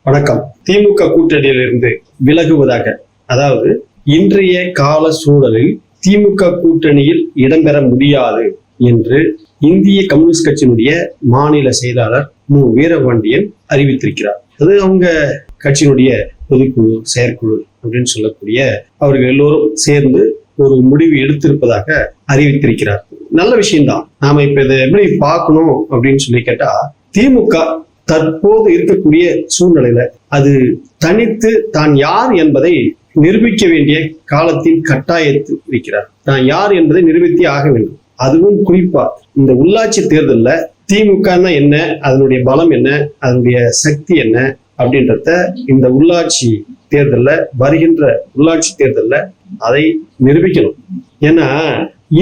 வணக்கம். திமுக கூட்டணியிலிருந்து விலகுவதாக, அதாவது இன்றைய கால சூழலில் திமுக கூட்டணியில் இடம்பெற முடியாது என்று இந்திய கம்யூனிஸ்ட் கட்சியினுடைய மாநில செயலாளர் மு. வீரபாண்டியன் அறிவித்திருக்கிறார். அது அவங்க கட்சியினுடைய பொதுக்குழு, செயற்குழு அப்படின்னு சொல்லக்கூடிய அவர்கள் எல்லோரும் சேர்ந்து ஒரு முடிவு எடுத்திருப்பதாக அறிவித்திருக்கிறார். நல்ல விஷயம்தான். நாம இப்ப இதை எப்படி பார்க்கணும் அப்படின்னு சொல்லி கேட்டா, திமுக தற்போது இருக்கக்கூடிய சூழ்நிலையில அது தனித்து தான் யார் என்பதை நிரூபிக்க வேண்டிய காலத்தின் கட்டாயத்தில் இருக்கிறார். தான் யார் என்பதை நிரூபித்தே ஆக வேண்டும். அதுவும் குறிப்பா இந்த உள்ளாட்சி தேர்தல்ல திமுகன்னா என்ன, அதனுடைய பலம் என்ன, அதனுடைய சக்தி என்ன அப்படின்றத இந்த உள்ளாட்சி தேர்தல்ல, வருகின்ற உள்ளாட்சி தேர்தல்ல அதை நிரூபிக்கணும். ஏன்னா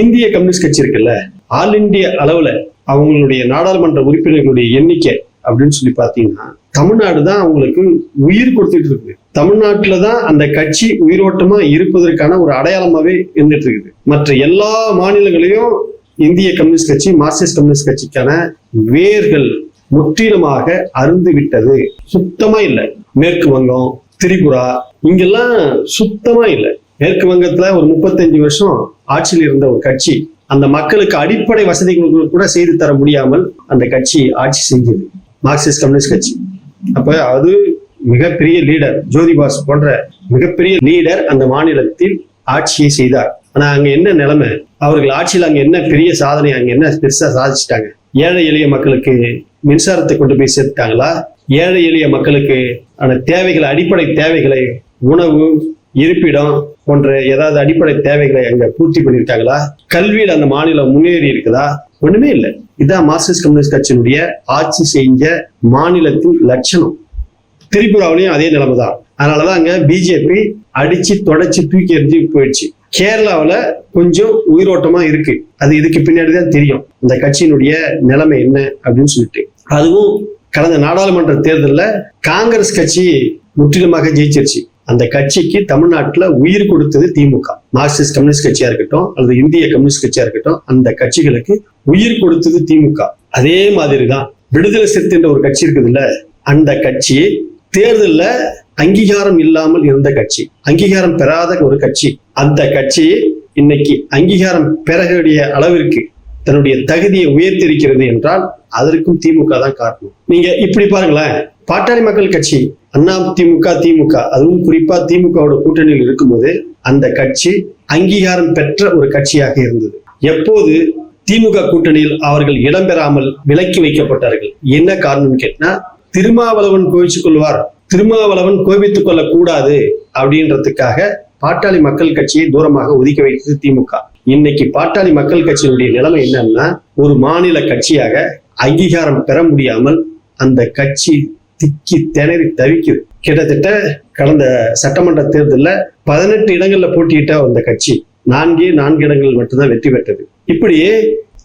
இந்திய கம்யூனிஸ்ட் கட்சி இருக்குல்ல, ஆல் இந்தியா அளவுல அவங்களுடைய நாடாளுமன்ற உறுப்பினர்களுடைய எண்ணிக்கை அப்படின்னு சொல்லி பாத்தீங்கன்னா தமிழ்நாடு தான் அவங்களுக்கு உயிர் கொடுத்துட்டு இருக்குது. தமிழ்நாட்டுலதான் அந்த கட்சி உயிரோட்டமா இருப்பதற்கான ஒரு அடையாளமாவே இருந்துட்டு இருக்குது. மற்ற எல்லா மாநிலங்களையும் இந்திய கம்யூனிஸ்ட் கட்சி, மார்க்சிஸ்ட் கம்யூனிஸ்ட் கட்சிக்கான வேர்கள் முற்றிலுமாக அருந்து விட்டது. சுத்தமா இல்லை. மேற்கு வங்கம், திரிபுரா, இங்கெல்லாம் சுத்தமா இல்லை. மேற்கு வங்கத்துல ஒரு 35 வருஷம் ஆட்சியில் இருந்த ஒரு கட்சி அந்த மக்களுக்கு அடிப்படை வசதிகளுக்கு கூட செய்து தர முடியாமல் அந்த கட்சி ஆட்சி செஞ்சது, மார்க்சிஸ்ட் கம்யூனிஸ்ட் கட்சி. அப்ப அது மிகப்பெரிய லீடர், ஜோதிபாசு போன்ற மிகப்பெரிய லீடர் அந்த மாநிலத்தில் ஆட்சியை செய்தார். ஆனா அங்க என்ன நிலைமை, அவர்கள் ஆட்சியில் அங்க என்ன பெரிய சாதனை, அங்க என்ன பெருசா சாதிச்சுட்டாங்க? ஏழை எளிய மக்களுக்கு மின்சாரத்தை கொண்டு போய் சேர்த்துட்டாங்களா? ஏழை எளிய மக்களுக்கு அந்த தேவைகளை, அடிப்படை தேவைகளை, உணவு, இருப்பிடம் போன்ற ஏதாவது அடிப்படை தேவைகளை அங்க பூர்த்தி பண்ணியிருக்காங்களா? கல்வியில் அந்த மாநிலம் முன்னேறி இருக்குதா? ஒண்ணுமே இல்லை. இதான் மார்க்சிஸ்ட் கம்யூனிஸ்ட் கட்சியினுடைய ஆட்சி செஞ்ச மாநிலத்தின் லட்சணம். திரிபுராவிலையும் அதே நிலைமைதான். அதனாலதான் அங்க பிஜேபி அடிச்சு தொடச்சு தூக்கி எறிஞ்சு போயிடுச்சு. கேரளாவில கொஞ்சம் உயிரோட்டமா இருக்கு. அது இதுக்கு பின்னாடிதான் தெரியும் இந்த கட்சியினுடைய நிலைமை என்ன அப்படின்னு சொல்லிட்டு. அதுவும் கடந்த நாடாளுமன்ற தேர்தல்ல காங்கிரஸ் கட்சி முற்றிலுமாக ஜெயிச்சிருச்சு. அந்த கட்சிக்கு தமிழ்நாட்டுல உயிர் கொடுத்தது திமுக. மார்க்சிஸ்ட் கம்யூனிஸ்ட் கட்சியா இருக்கட்டும் அல்லது இந்திய கம்யூனிஸ்ட் கட்சியா இருக்கட்டும், அந்த கட்சிகளுக்கு உயிர் கொடுத்தது திமுக. அதே மாதிரிதான் விடுதலை சிறுத்தைன்ற ஒரு கட்சி இருக்குது இல்ல, அந்த கட்சி தேர்தல்ல அங்கீகாரம் இல்லாமல் இருந்த கட்சி, அங்கீகாரம் பெறாத ஒரு கட்சி. அந்த கட்சி இன்னைக்கு அங்கீகாரம் பெறக்கூடிய அளவிற்கு தன்னுடைய தகுதியை உயர்த்திருக்கிறது என்றால் அதற்கும் திமுக தான் காரணம். நீங்க இப்படி பாருங்களேன், பாட்டாளி மக்கள் கட்சி, அண்ணா திமுக, திமுக, அதுவும் குறிப்பா திமுகவோட கூட்டணியில் இருக்கும்போது அந்த கட்சி அங்கீகாரம் பெற்ற ஒரு கட்சியாக இருந்தது. எப்போது திமுக கூட்டணியில் அவர்கள் இடம்பெறாமல் விலக்கி வைக்கப்பட்டார்கள், என்ன காரணம் கேட்டா, திருமாவளவன் கோவிச்சுக் கொள்வார், திருமாவளவன் கோபித்துக் கொள்ளக் கூடாது அப்படின்றதுக்காக பாட்டாளி மக்கள் கட்சியை தூரமாக ஒதுக்கி வைத்தது திமுக. இன்னைக்கு பாட்டாளி மக்கள் கட்சியினுடைய நிலைமை என்னன்னா, ஒரு மாநில கட்சியாக அங்கீகாரம் பெற முடியாமல் அந்த கட்சி திக்கி திணறி தவிக்குது. கிட்டத்தட்ட கடந்த சட்டமன்ற தேர்தலில் 18 இடங்கள்ல போட்டியிட்ட அந்த கட்சி 4 இடங்கள் மட்டும்தான் வெற்றி பெற்றது. இப்படியே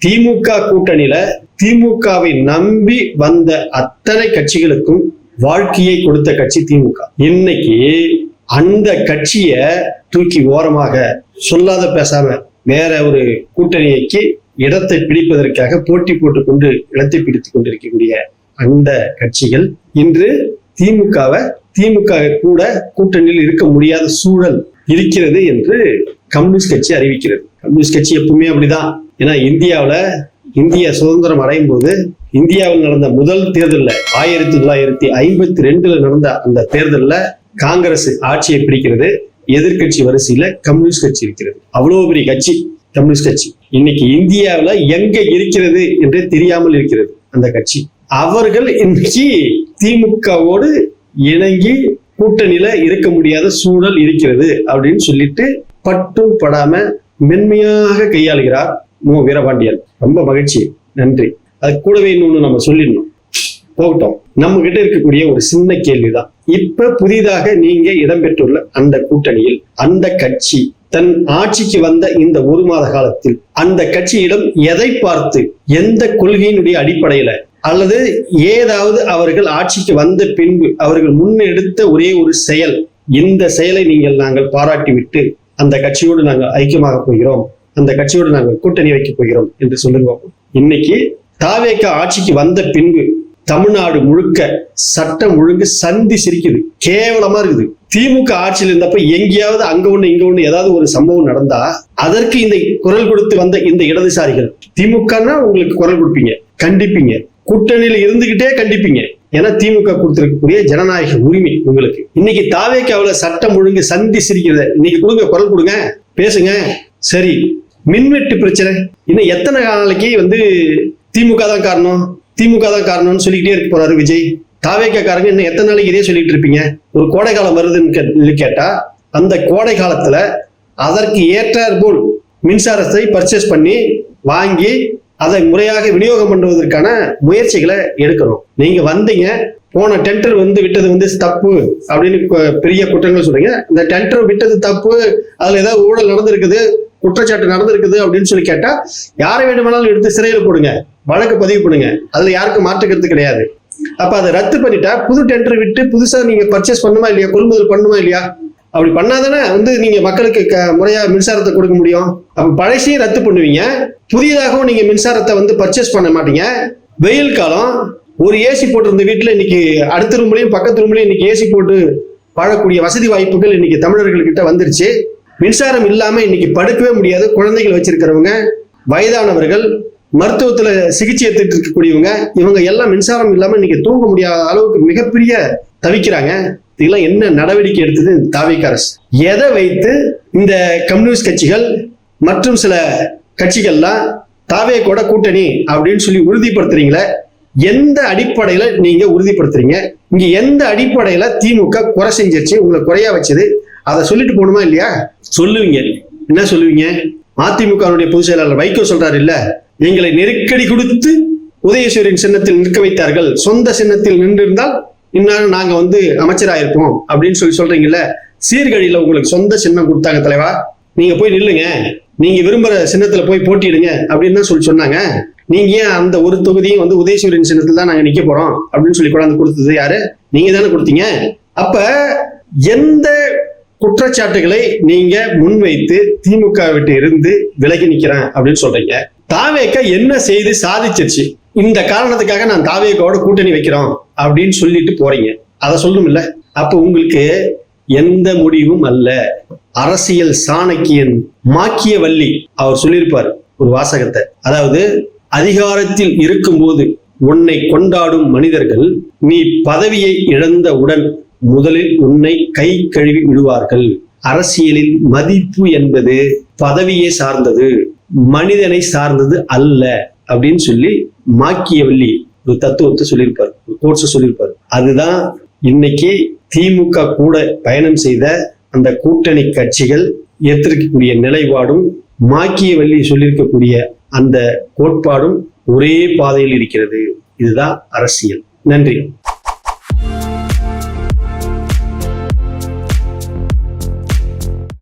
திமுக கூட்டணியில திமுகவை நம்பி வந்த அத்தனை கட்சிகளுக்கும் வாழ்க்கையை கொடுத்த கட்சி திமுக. இன்னைக்கு அந்த கட்சிய தூக்கி ஓரமாக சொல்லாத பேசாம வேற ஒரு கூட்டணிக்கு இடத்தை பிடிப்பதற்காக போட்டி போட்டுக் கொண்டு இடத்தை பிடித்துக் கொண்டிருக்கக்கூடிய அந்த கட்சிகள் இன்று திமுக கூட கூட்டணியில் இருக்க முடியாத சூழல் இருக்கிறது என்று கம்யூனிஸ்ட் கட்சி அறிவிக்கிறது. கம்யூனிஸ்ட் கட்சி எப்பவுமே அப்படிதான். ஏன்னா இந்தியா சுதந்திரம் அடையும் போது இந்தியாவில் நடந்த முதல் தேர்தலில் 1952 நடந்த அந்த தேர்தலில் காங்கிரஸ் ஆட்சியை பிடிக்கிறது. எதிர்கட்சி வரிசையில கம்யூனிஸ்ட் கட்சி இருக்கிறது. அவ்வளவு பெரிய கட்சி கம்யூனிஸ்ட் கட்சி. இன்னைக்கு இந்தியாவில எங்க இருக்கிறது என்றே தெரியாமல் இருக்கிறது அந்த கட்சி. அவர்கள் இன்னைக்கு திமுகவோடு இணங்கி கூட்டணியில இருக்க முடியாத சூழல் இருக்கிறது அப்படின்னு சொல்லிட்டு பட்டும் படாம மென்மையாக கையாளுகிறார் மு. வீரபாண்டியன். ரொம்ப மகிழ்ச்சி, நன்றி. அது கூடவே இன்னொன்னு நம்ம சொல்லிடணும், போகட்டும். நம்ம கிட்ட இருக்கக்கூடிய ஒரு சின்ன கேள்விதான், இப்ப புதிதாக நீங்க இடம்பெற்றுள்ள அந்த கூட்டணியில் அந்த கட்சி தன் ஆட்சிக்கு வந்த இந்த 1 மாத காலத்தில் அந்த கட்சியிடம் எதை பார்த்து, எந்த கொள்கையினுடைய அடிப்படையில, அல்லது ஏதாவது அவர்கள் ஆட்சிக்கு வந்த பின்பு அவர்கள் முன்னெடுத்த ஒரே ஒரு செயல், இந்த செயலை நாங்கள் பாராட்டிவிட்டு அந்த கட்சியோடு நாங்கள் ஐக்கியமாக போகிறோம், அந்த கட்சியோடு நாங்கள் கூட்டணி வைக்க போகிறோம் என்று சொல்லுங்க. இன்னைக்கு தாவேக ஆட்சிக்கு வந்த பின்பு தமிழ்நாடு முழுக்க சட்டம் ஒழுங்கு சந்தி சிரிக்குது, கேவலமா இருக்குது. திமுக ஆட்சியில் இருந்தப்ப எங்கேயாவது அங்க ஒண்ணு இங்க ஒண்ணு ஏதாவது ஒரு சம்பவம் நடந்தா அதற்கு இந்த குரல் கொடுத்து வந்த இந்த இடதுசாரிகள், திமுகன்னா உங்களுக்கு குரல் கொடுப்பீங்க, கண்டிப்பீங்க, கூட்டணியில இருந்துகிட்டே கண்டிப்பீங்க. ஏன்னா திமுக கொடுத்திருக்கக்கூடிய ஜனநாயக உரிமை உங்களுக்கு. இன்னைக்கு தாவேக்காவுல சட்டம் ஒழுங்கு சந்தி சிரிக்கிறத இன்னைக்கு கொடுங்க, குரல் கொடுங்க, பேசுங்க. சரி, மின்வெட்டு பிரச்சனை இன்னும் எத்தனை நாளைக்கு திமுக தான் காரணம், திமுக தான் காரணம்னு சொல்லிக்கிட்டே இருக்க போறாரு விஜய். தாவேக்காரங்க இன்னும் எத்தனை நாளைக்கு இதே சொல்லிட்டு இருப்பீங்க? ஒரு கோடை காலம் வருதுன்னு கேட்டா அந்த கோடை காலத்துல அதற்கு ஏற்றார் போல் மின்சாரத்தை பர்ச்சேஸ் பண்ணி வாங்கி அதை முறையாக விநியோகம் பண்ணுவதற்கான முயற்சிகளை எடுக்கணும். நீங்க வந்தீங்க, போன டெண்டர் விட்டது தப்பு அப்படின்னு பெரிய குற்றங்கள் சொல்றீங்க. இந்த டெண்டர் விட்டது தப்பு, அதுல ஏதாவது ஊழல் நடந்திருக்குது, குற்றச்சாட்டு நடந்திருக்குது அப்படின்னு சொல்லி கேட்டா யாரை வேண்டுமானாலும் எடுத்து சிறையில போடுங்க, வழக்கு பதிவு பண்ணுங்க, அதுல யாருக்கும் மாற்றுக்கிறது கிடையாது. அப்ப அதை ரத்து பண்ணிட்டா புது டெண்டர் விட்டு புதுசா நீங்க பர்ச்சேஸ் பண்ணுமா இல்லையா, கொள்முதல் பண்ணுமா இல்லையா? அப்படி பண்ணாதானே நீங்க மக்களுக்கு முறையா மின்சாரத்தை கொடுக்க முடியும். அப்ப பழசையும் ரத்து பண்ணுவீங்க, புதியதாகவும் நீங்க மின்சாரத்தை பர்ச்சேஸ் பண்ண மாட்டீங்க. வெயில் காலம், ஒரு ஏசி போட்டிருந்த வீட்டுல இன்னைக்கு அடுத்த ரூம்லயும் பக்கத்து ரூம்லயும் இன்னைக்கு ஏசி போட்டு வாழக்கூடிய வசதி வாய்ப்புகள் இன்னைக்கு தமிழர்கள்கிட்ட வந்துருச்சு. மின்சாரம் இல்லாம இன்னைக்கு படுக்கவே முடியாது. குழந்தைகள் வச்சிருக்கிறவங்க, வயதானவர்கள், மருத்துவத்துல சிகிச்சை எடுத்துட்டு இருக்கக்கூடியவங்க, இவங்க எல்லாம் மின்சாரம் இல்லாம இன்னைக்கு தூங்க முடியாத அளவுக்கு மிகப்பெரிய தவிக்கிறாங்க. இதெல்லாம் என்ன நடவடிக்கை எடுத்தது தாவேக்கா அரசு? எதை வைத்து இந்த கம்யூனிஸ்ட் கட்சிகள் மற்றும் சில கட்சிகள்லாம் தாவேக்கோட கூட்டணி அப்படின்னு சொல்லி உறுதிப்படுத்துறீங்களே, எந்த அடிப்படையில நீங்க உறுதிப்படுத்துறீங்க? இங்க எந்த அடிப்படையில திமுக குறை செஞ்சிருச்சு, உங்களை குறையா வச்சது? அதை சொல்லிட்டு போகணுமா இல்லையா? சொல்லுவீங்க. என்ன சொல்லுவீங்க? அதிமுகவுடைய பொதுச் செயலாளர் வைகோ சொல்றாரு இல்ல, எங்களை நெருக்கடி கொடுத்து உதயசூரியன் சின்னத்தில் நிற்க வைத்தார்கள், சொந்த சின்னத்தில் நின்றிருந்தால் இன்னும் நாங்க அமைச்சராயிருப்போம் அப்படின்னு சொல்றீங்கல்ல. சீர்கழியில உங்களுக்கு சொந்த சின்னம் கொடுத்தாங்க தலைவா, நீங்க போய் நில்லுங்க, நீங்க விரும்புற சின்னத்துல போய் போட்டிடுங்க அப்படின்னு தான் சொன்னாங்க. நீங்க ஏன் அந்த ஒரு தொகுதியும் உதயசூரியன் சின்னத்துல தான் நாங்க நிக்க போறோம் அப்படின்னு சொல்லி கொண்டாந்து கொடுத்தது யாரு? நீங்க தானே கொடுத்தீங்க. அப்ப எந்த குற்றச்சாட்டுகளை நீங்க முன்வைத்து திமுக விட்டு இருந்து விலகி நிக்கிறேன் அப்படின்னு சொல்றீங்க? தாவேக்கா என்ன செய்து சாதிச்சிருச்சு, இந்த காரணத்துக்காக நான் தாவேக்காவோட கூட்டணி வைக்கிறோம் அப்படின்னு சொல்லிட்டு போறீங்க, அதை சொல்லணும் இல்ல? அப்ப உங்களுக்கு எந்த முடிவும் அல்ல. அரசியல் சாணக்கியன் மாக்கியவல்லி அவர் சொல்லியிருப்பார் ஒரு வாசகத்தை, அதாவது அதிகாரத்தில் இருக்கும்போது உன்னை கொண்டாடும் மனிதர்கள் நீ பதவியை இழந்தவுடன் முதலில் உன்னை கை கழுவி விடுவார்கள். அரசியலில் மதிப்பு என்பது பதவியை சார்ந்தது, மனிதனை சார்ந்தது அல்ல அப்படின்னு சொல்லி மாக்கியவல்லி ஒரு தத்துவத்தை சொல்லியிருப்பார், ஒரு கோட்ஸ் சொல்லியிருப்பார். அதுதான் இன்னைக்கு திமுக கூட பயணம் செய்த அந்த கூட்டணி கட்சிகள் ஏற்றிருக்கக்கூடிய நிலைப்பாடும் மாக்கியவல்லி சொல்லியிருக்கக்கூடிய அந்த கோட்பாடும் ஒரே பாதையில் இருக்கிறது. இதுதான் அரசியல். நன்றி.